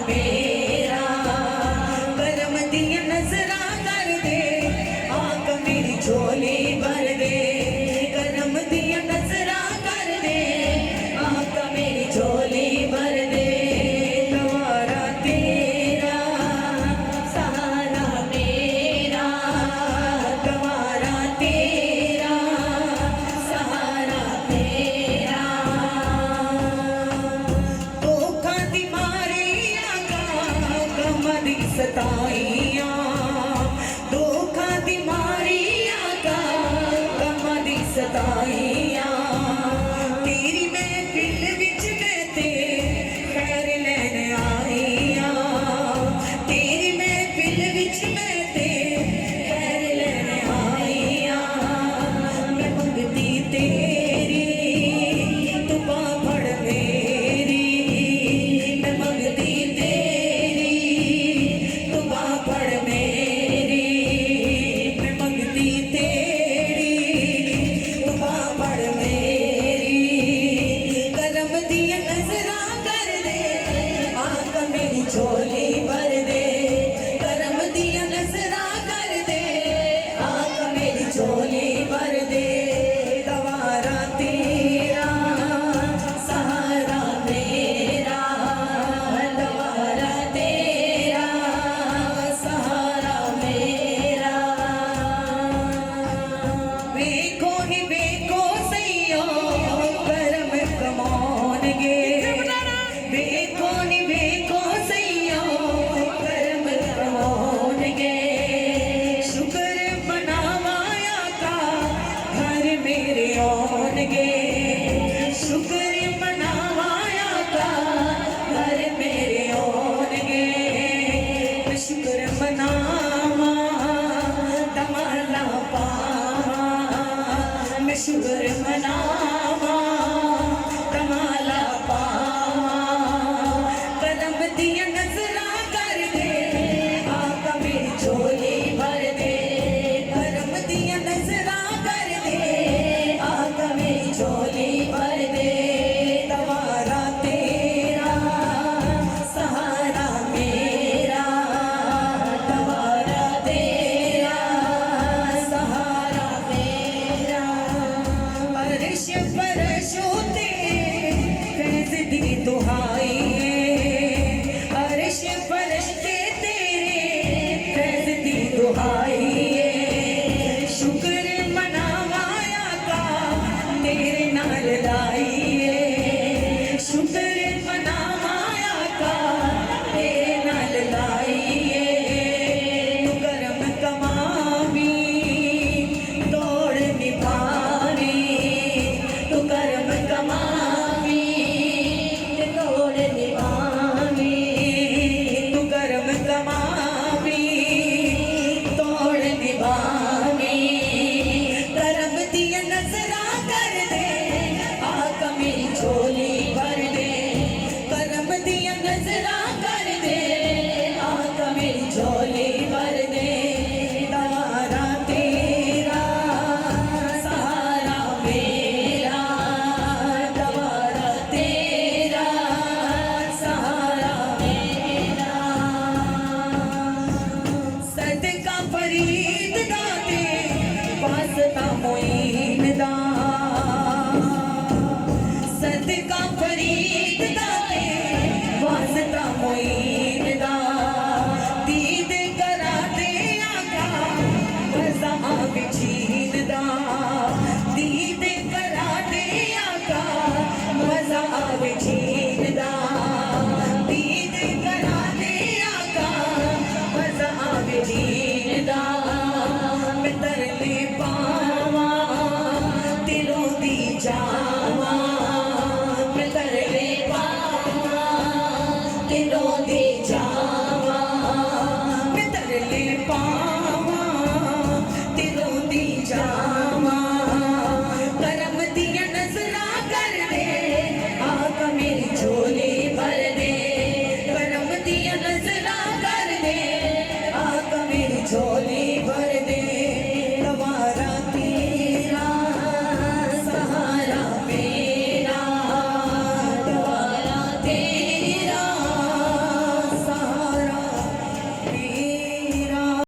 मेरा करम दिया नजरा कर दे आका मेरी झोली भर दे करम दिया नजरा कर दे आका मेरी झोली भर दे गवारा तेरा सहारा मेरा गवारा तेरा सहारा मेरा धोखा दी मारिया का कमदी सताइया धोखा दी मारिया का कमदी सताइया तेरी महफिल विच मैं ते खैर लैन आईया तेरी महफिल विच मैं ते खैर लैन आईया मैं मंगती तेरी तू बांह फड़ मेरी मैं मंगती तेरी तू बांह फड़ मेरी मैं मंगती तेरी तू बांह फड़ मेरी करम दिया नजरा कर दे आका मेरी झोली भर दे करम दिया नजरा कर दे आका मेरी झोली भर दे गवारा तेरा सहारा मेरा गवारा तेरा सहारा मेरा वेखो ही वेखो सैयो करम कमाउणगे वेखो नी वेखो सैयो करम कमाउणगे शुक्र मनावाया का घर मेरे आउणगे शुक्र मनावाया का घर मेरे आउणगे मैं शुक्र मनावा तमाला पावा मैं शुक्र मनावा तमाला पावा कदम दिया नजरा कर दे आका मेरी झोली भर दे करम दिया नजरा कर दे आका मेरी झोली भर दे गवारा तेरा सहारा मेरा गवारा तेरा सहारा मेरा अर्श फरशों ते फैज़ दी दुहाई है अर्श फरश ते तेरे फैज़ दी दुहाई है शुक्र मनावाया का तेरे नाल लाई है शुक्र मनावाया का तेरे नाल लाई है तू करम कमावी दौड़ निभावी तू करम कमावी ते दौड़ निभावी तू करम कमावी दौड़ निभावी करम दिया नजरा कर दे आका मेरी झोली भर दे करम दिया नजरा